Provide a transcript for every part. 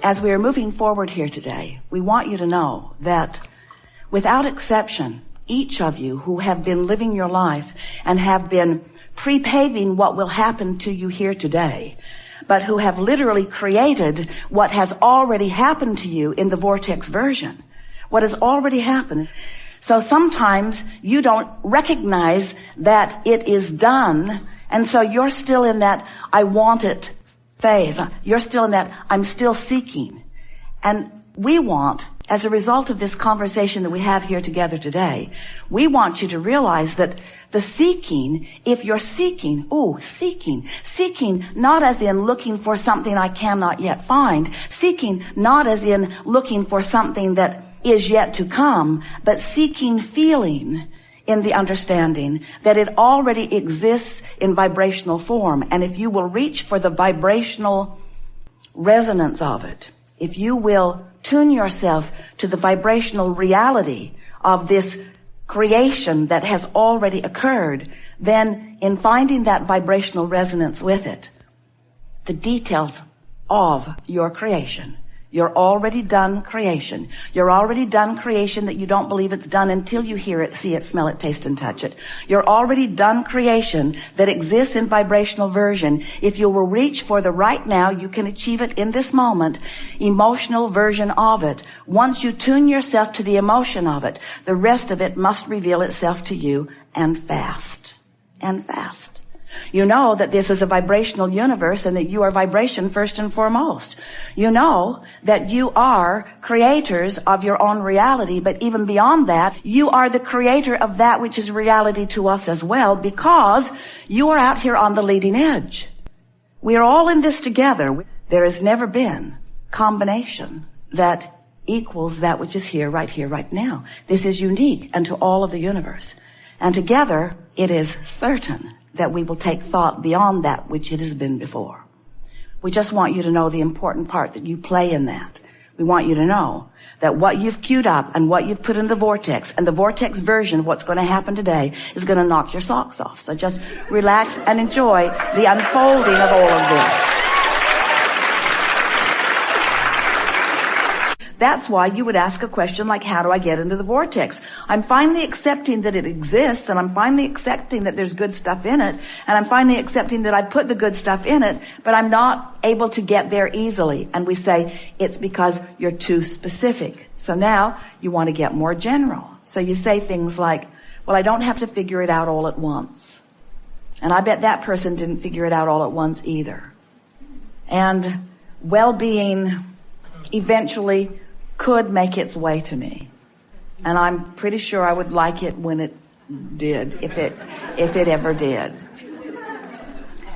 as we are moving forward here today, we want you to know that without exception, each of you who have been living your life and have been pre-paving what will happen to you here today, but who have literally created what has already happened to you in the vortex version, what has already happened. So sometimes you don't recognize that it is done, and so you're still in that I want it phase. You're still in that I'm still seeking. And we want, as a result of this conversation that we have here together today, we want you to realize that the seeking, if you're seeking, seeking not as in looking for something I cannot yet find, seeking not as in looking for something that is yet to come, but seeking feeling in the understanding that it already exists in vibrational form. And if you will reach for the vibrational resonance of it, if you will tune yourself to the vibrational reality of this creation that has already occurred, then in finding that vibrational resonance with it, the details of your creation, your already done creation, your already done creation that you don't believe it's done until you hear it, see it, smell it, taste and touch it. Your already done creation that exists in vibrational version. If you will reach for the right now, you can achieve it in this moment, emotional version of it. Once you tune yourself to the emotion of it, the rest of it must reveal itself to you, and fast. And fast. You know that this is a vibrational universe and that you are vibration first and foremost. You know that you are creators of your own reality, but even beyond that, you are the creator of that which is reality to us as well, because you are out here on the leading edge. We are all in this together. There has never been combination that equals that which is here, right now. This is unique unto all of the universe. And together, it is certain that we will take thought beyond that which it has been before. We just want you to know the important part that you play in that. We want you to know that what you've queued up and what you've put in the vortex, and the vortex version of what's going to happen today, is going to knock your socks off. So just relax and enjoy the unfolding of all of this. That's why you would ask a question like, how do I get into the vortex? I'm finally accepting that it exists, and I'm finally accepting that there's good stuff in it, and I'm finally accepting that I put the good stuff in it, but I'm not able to get there easily. And we say, it's because you're too specific. So now you want to get more general. So you say things like, well, I don't have to figure it out all at once. And I bet that person didn't figure it out all at once either. And well-being eventually could make its way to me. And I'm pretty sure I would like it when it did, if it ever did.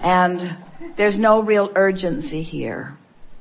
And there's no real urgency here,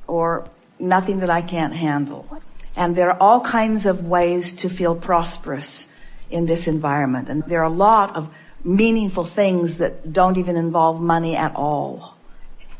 or nothing that I can't handle. And there are all kinds of ways to feel prosperous in this environment. And there are a lot of meaningful things that don't even involve money at all.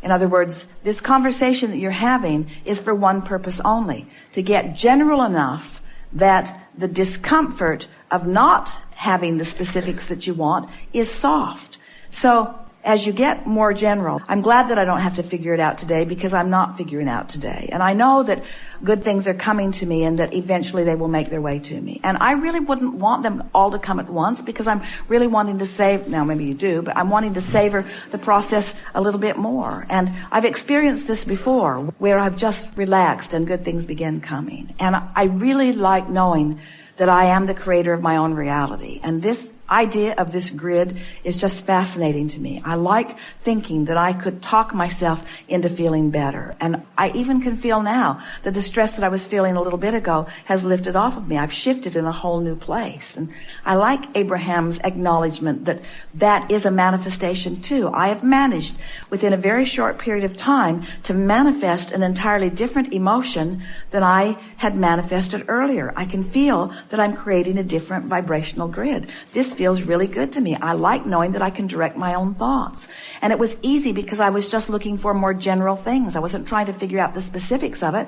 In other words, this conversation that you're having is for one purpose only, to get general enough that the discomfort of not having the specifics that you want is soft. So as you get more general, I'm glad that I don't have to figure it out today, because I'm not figuring out today. And I know that good things are coming to me and that eventually they will make their way to me. And I really wouldn't want them all to come at once, because I'm really wanting to save, now maybe you do, but I'm wanting to savor the process a little bit more. And I've experienced this before, where I've just relaxed and good things begin coming. And I really like knowing that I am the creator of my own reality. And this idea of this grid is just fascinating to me. I like thinking that I could talk myself into feeling better. And I even can feel now that the stress that I was feeling a little bit ago has lifted off of me. I've shifted in a whole new place. And I like Abraham's acknowledgement that that is a manifestation too. I have managed within a very short period of time to manifest an entirely different emotion than I had manifested earlier. I can feel that I'm creating a different vibrational grid. This feels really good to me. I like knowing that I can direct my own thoughts. And it was easy because I was just looking for more general things. I wasn't trying to figure out the specifics of it.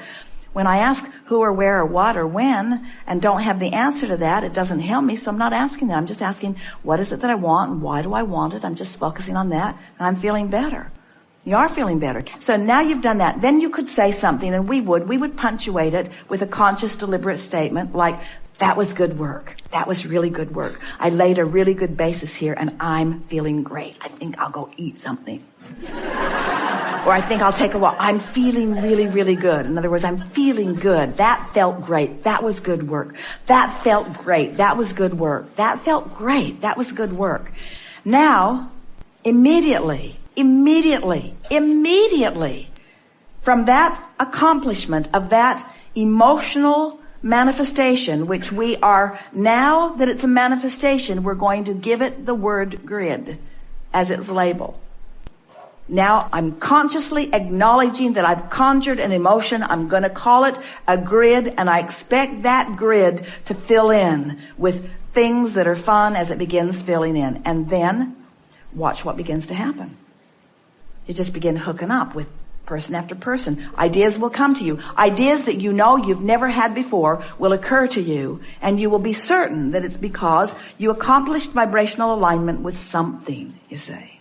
When I ask who or where or what or when and don't have the answer to that, it doesn't help me. So I'm not asking that. I'm just asking, what is it that I want and why do I want it? I'm just focusing on that and I'm feeling better. You are feeling better. So now you've done that. Then you could say something, and we would punctuate it with a conscious, deliberate statement like, that was good work. That was really good work. I laid a really good basis here, and I'm feeling great. I think I'll go eat something. Or I think I'll take a walk. I'm feeling really, really good. In other words, I'm feeling good. That felt great. That was good work. That felt great. That was good work. That felt great. That was good work. Now, immediately, from that accomplishment of that emotional manifestation, which we are, now that it's a manifestation, we're going to give it the word grid as its label. Now I'm consciously acknowledging that I've conjured an emotion. I'm going to call it a grid, and I expect that grid to fill in with things that are fun as it begins filling in. And then watch what begins to happen. You just begin hooking up with person after person. Ideas will come to you. Ideas that you know you've never had before will occur to you, and you will be certain that it's because you accomplished vibrational alignment with something, you say.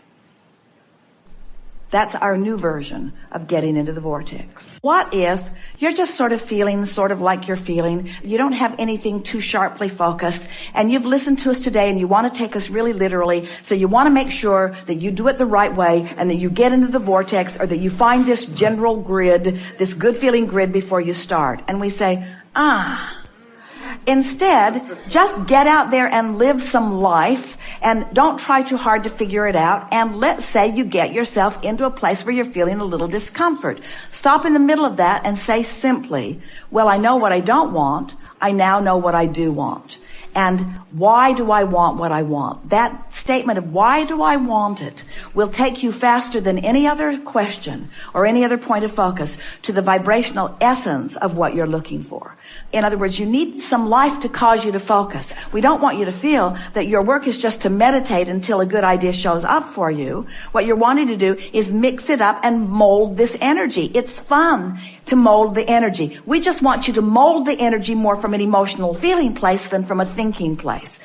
That's our new version of getting into the vortex. What if you're just sort of feeling sort of like you're feeling, you don't have anything too sharply focused, and you've listened to us today and you want to take us really literally, so you want to make sure that you do it the right way and that you get into the vortex, or that you find this general grid, this good feeling grid before you start. And we say, instead, just get out there and live some life, and don't try too hard to figure it out. And let's say you get yourself into a place where you're feeling a little discomfort. Stop in the middle of that and say simply, well, I know what I don't want. I now know what I do want. And why do I want what I want? That statement of why do I want it will take you faster than any other question or any other point of focus to the vibrational essence of what you're looking for. In other words, you need some life to cause you to focus. We don't want you to feel that your work is just to meditate until a good idea shows up for you. What you're wanting to do is mix it up and mold this energy. It's fun to mold the energy. We just want you to mold the energy more from an emotional feeling place than from a thinking place.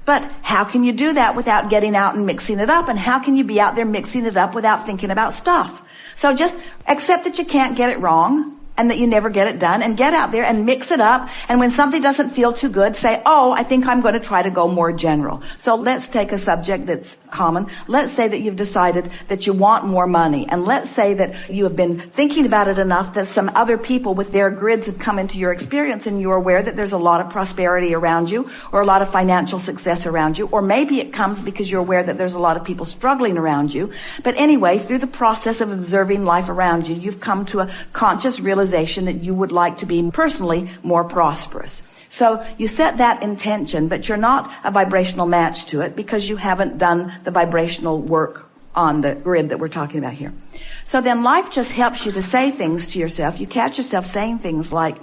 But how can you do that without getting out and mixing it up? And how can you be out there mixing it up without thinking about stuff? So just accept that you can't get it wrong, and that you never get it done, and get out there and mix it up. And when something doesn't feel too good, say, oh, I think I'm going to try to go more general. So let's take a subject that's common. Let's say that you've decided that you want more money. And let's say that you have been thinking about it enough that some other people with their grids have come into your experience, and you're aware that there's a lot of prosperity around you, or a lot of financial success around you. Or maybe it comes because you're aware that there's a lot of people struggling around you. But anyway, through the process of observing life around you, you've come to a conscious realization that you would like to be personally more prosperous. So you set that intention, but you're not a vibrational match to it because you haven't done the vibrational work on the grid that we're talking about here. So then life just helps you to say things to yourself. You catch yourself saying things like,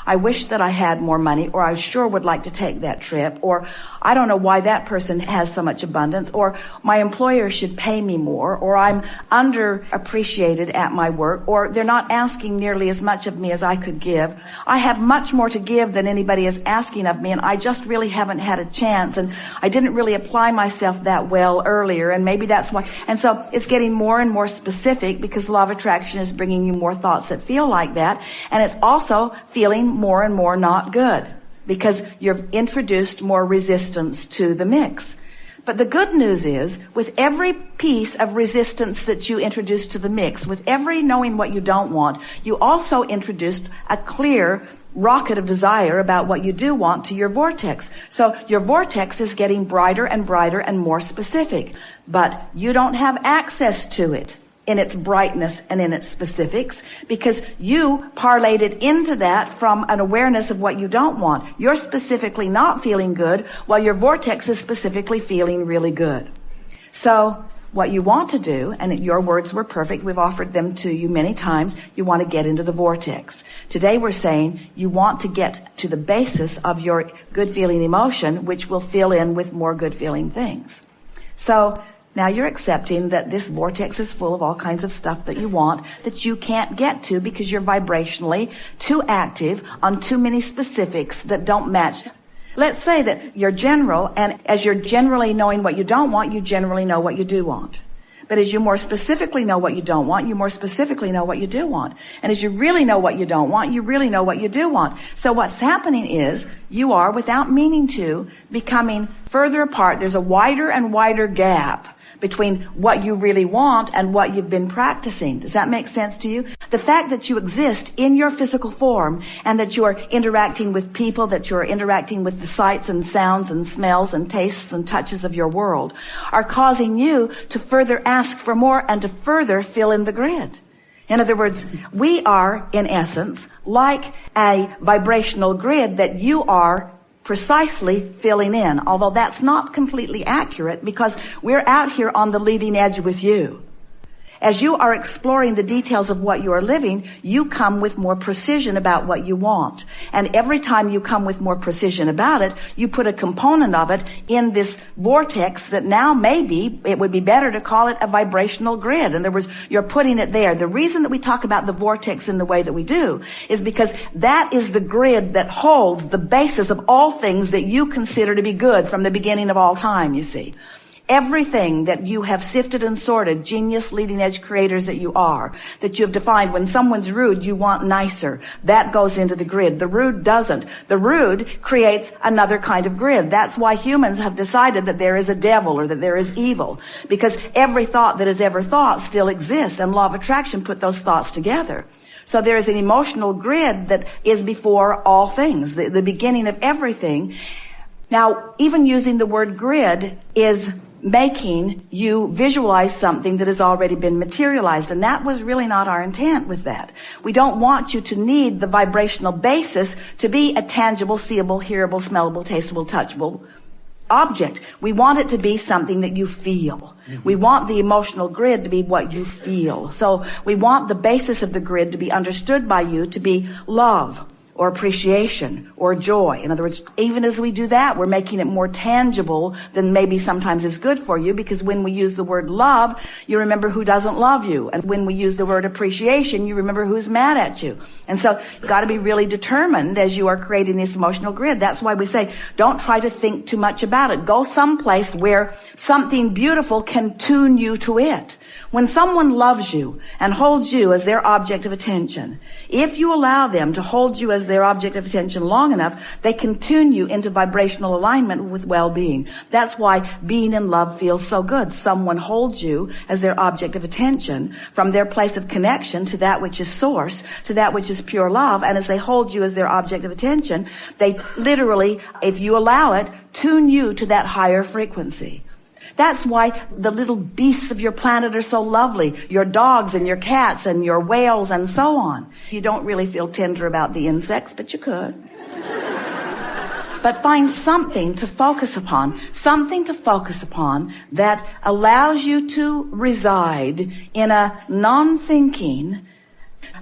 I wish that I had more money, or I sure would like to take that trip, or I don't know why that person has so much abundance, or my employer should pay me more, or I'm underappreciated at my work, or they're not asking nearly as much of me as I could give. I have much more to give than anybody is asking of me, and I just really haven't had a chance, and I didn't really apply myself that well earlier, and maybe that's why. And so it's getting more and more specific because the law of attraction is bringing you more thoughts that feel like that, and it's also feeling more and more not good because you've introduced more resistance to the mix. But the good news is, with every piece of resistance that you introduce to the mix, with every knowing what you don't want, you also introduced a clear rocket of desire about what you do want to your vortex. So your vortex is getting brighter and brighter and more specific, but you don't have access to it in its brightness and in its specifics, because you parlayed it into that from an awareness of what you don't want. You're specifically not feeling good, while your vortex is specifically feeling really good. So what you want to do, and your words were perfect, we've offered them to you many times, you want to get into the vortex. Today we're saying you want to get to the basis of your good feeling emotion, which will fill in with more good feeling things. So now you're accepting that this vortex is full of all kinds of stuff that you want that you can't get to because you're vibrationally too active on too many specifics that don't match. Let's say that you're general, and as you're generally knowing what you don't want, you generally know what you do want. But as you more specifically know what you don't want, you more specifically know what you do want. And as you really know what you don't want, you really know what you do want. So what's happening is you are, without meaning to, becoming further apart. There's a wider and wider gap between what you really want and what you've been practicing. Does that make sense to you? The fact that you exist in your physical form and that you are interacting with people, that you are interacting with the sights and sounds and smells and tastes and touches of your world are causing you to further ask for more and to further fill in the grid. In other words, we are, in essence, like a vibrational grid that you are precisely filling in, although that's not completely accurate because we're out here on the leading edge with you. As you are exploring the details of what you are living, you come with more precision about what you want. And every time you come with more precision about it, you put a component of it in this vortex that now maybe it would be better to call it a vibrational grid. In other words, you're putting it there. The reason that we talk about the vortex in the way that we do is because that is the grid that holds the basis of all things that you consider to be good from the beginning of all time, you see. Everything that you have sifted and sorted, genius, leading edge creators that you are, that you have defined, when someone's rude, you want nicer. That goes into the grid. The rude doesn't. The rude creates another kind of grid. That's why humans have decided that there is a devil or that there is evil. Because every thought that is ever thought still exists, and law of attraction put those thoughts together. So there is an emotional grid that is before all things, the beginning of everything. Now, even using the word grid is making you visualize something that has already been materialized. And that was really not our intent with that. We don't want you to need the vibrational basis to be a tangible, seeable, hearable, smellable, tasteable, touchable object. We want it to be something that you feel. We want the emotional grid to be what you feel. So we want the basis of the grid to be understood by you to be love, or appreciation, or joy. In other words, even as we do that, we're making it more tangible than maybe sometimes is good for you, because when we use the word love, you remember who doesn't love you. And when we use the word appreciation, you remember who's mad at you. And so you've got to be really determined as you are creating this emotional grid. That's why we say, don't try to think too much about it. Go someplace where something beautiful can tune you to it. When someone loves you and holds you as their object of attention, if you allow them to hold you as their object of attention long enough, they can tune you into vibrational alignment with well-being. That's why being in love feels so good. Someone holds you as their object of attention from their place of connection to that which is source, to that which is pure love. And as they hold you as their object of attention, they literally, if you allow it, tune you to that higher frequency. That's why the little beasts of your planet are so lovely. Your dogs and your cats and your whales and so on. You don't really feel tender about the insects, but you could. But find something to focus upon that allows you to reside in a non-thinking,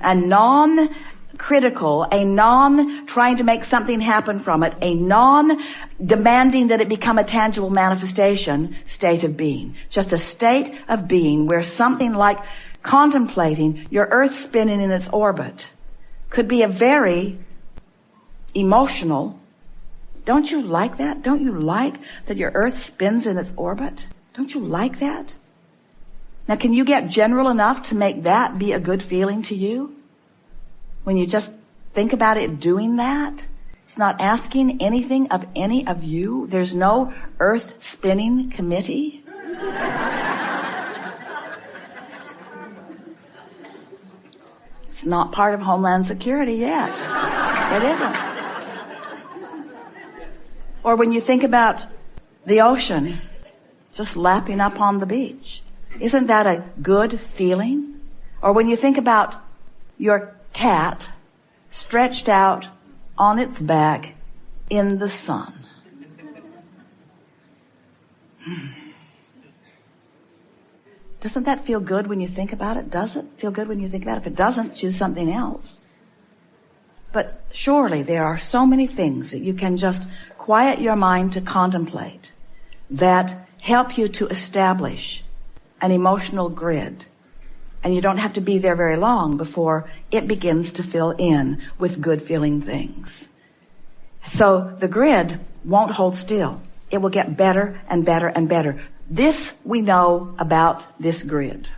a non-critical, a non-trying to make something happen from it, a non-demanding that it become a tangible manifestation state of being. Just a state of being where something like contemplating your Earth spinning in its orbit could be a very emotional. Don't you like that? Don't you like that your Earth spins in its orbit? Don't you like that? Now, can you get general enough to make that be a good feeling to you? When you just think about it doing that, it's not asking anything of any of you. There's no Earth spinning committee. It's not part of Homeland Security yet. It isn't. Or when you think about the ocean just lapping up on the beach, isn't that a good feeling? Or when you think about your cat stretched out on its back in the sun. Doesn't that feel good when you think about it? Does it feel good when you think about it? If it doesn't, choose something else. But surely there are so many things that you can just quiet your mind to contemplate that help you to establish an emotional grid. And you don't have to be there very long before it begins to fill in with good feeling things. So the grid won't hold still. It will get better and better and better. This we know about this grid.